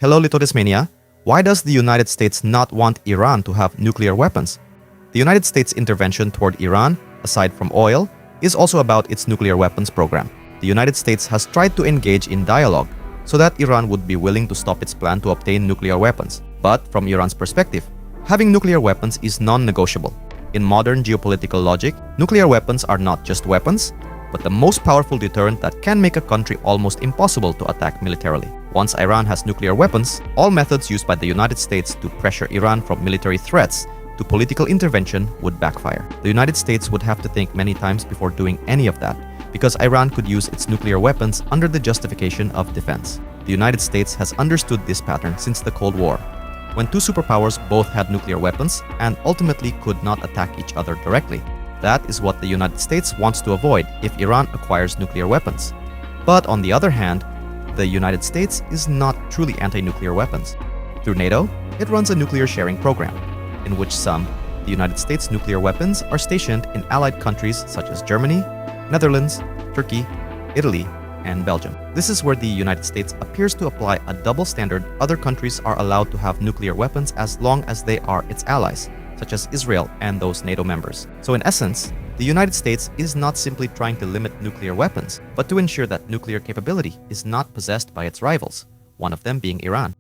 Hello Litotesmania, why does the United States not want Iran to have nuclear weapons? The United States' intervention toward Iran, aside from oil, is also about its nuclear weapons program. The United States has tried to engage in dialogue so that Iran would be willing to stop its plan to obtain nuclear weapons. But from Iran's perspective, having nuclear weapons is non-negotiable. In modern geopolitical logic, nuclear weapons are not just weapons, but the most powerful deterrent that can make a country almost impossible to attack militarily. Once Iran has nuclear weapons, all methods used by the United States to pressure Iran from military threats to political intervention would backfire. The United States would have to think many times before doing any of that, because Iran could use its nuclear weapons under the justification of defense. The United States has understood this pattern since the Cold War, when two superpowers both had nuclear weapons and ultimately could not attack each other directly. That is what the United States wants to avoid if Iran acquires nuclear weapons. But on the other hand, the United States is not truly anti-nuclear weapons. Through NATO, it runs a nuclear sharing program, in which the United States nuclear weapons are stationed in allied countries such as Germany, Netherlands, Turkey, Italy, and Belgium. This is where the United States appears to apply a double standard. Other countries are allowed to have nuclear weapons as long as they are its allies, such as Israel and those NATO members. So in essence, the United States is not simply trying to limit nuclear weapons, but to ensure that nuclear capability is not possessed by its rivals, one of them being Iran.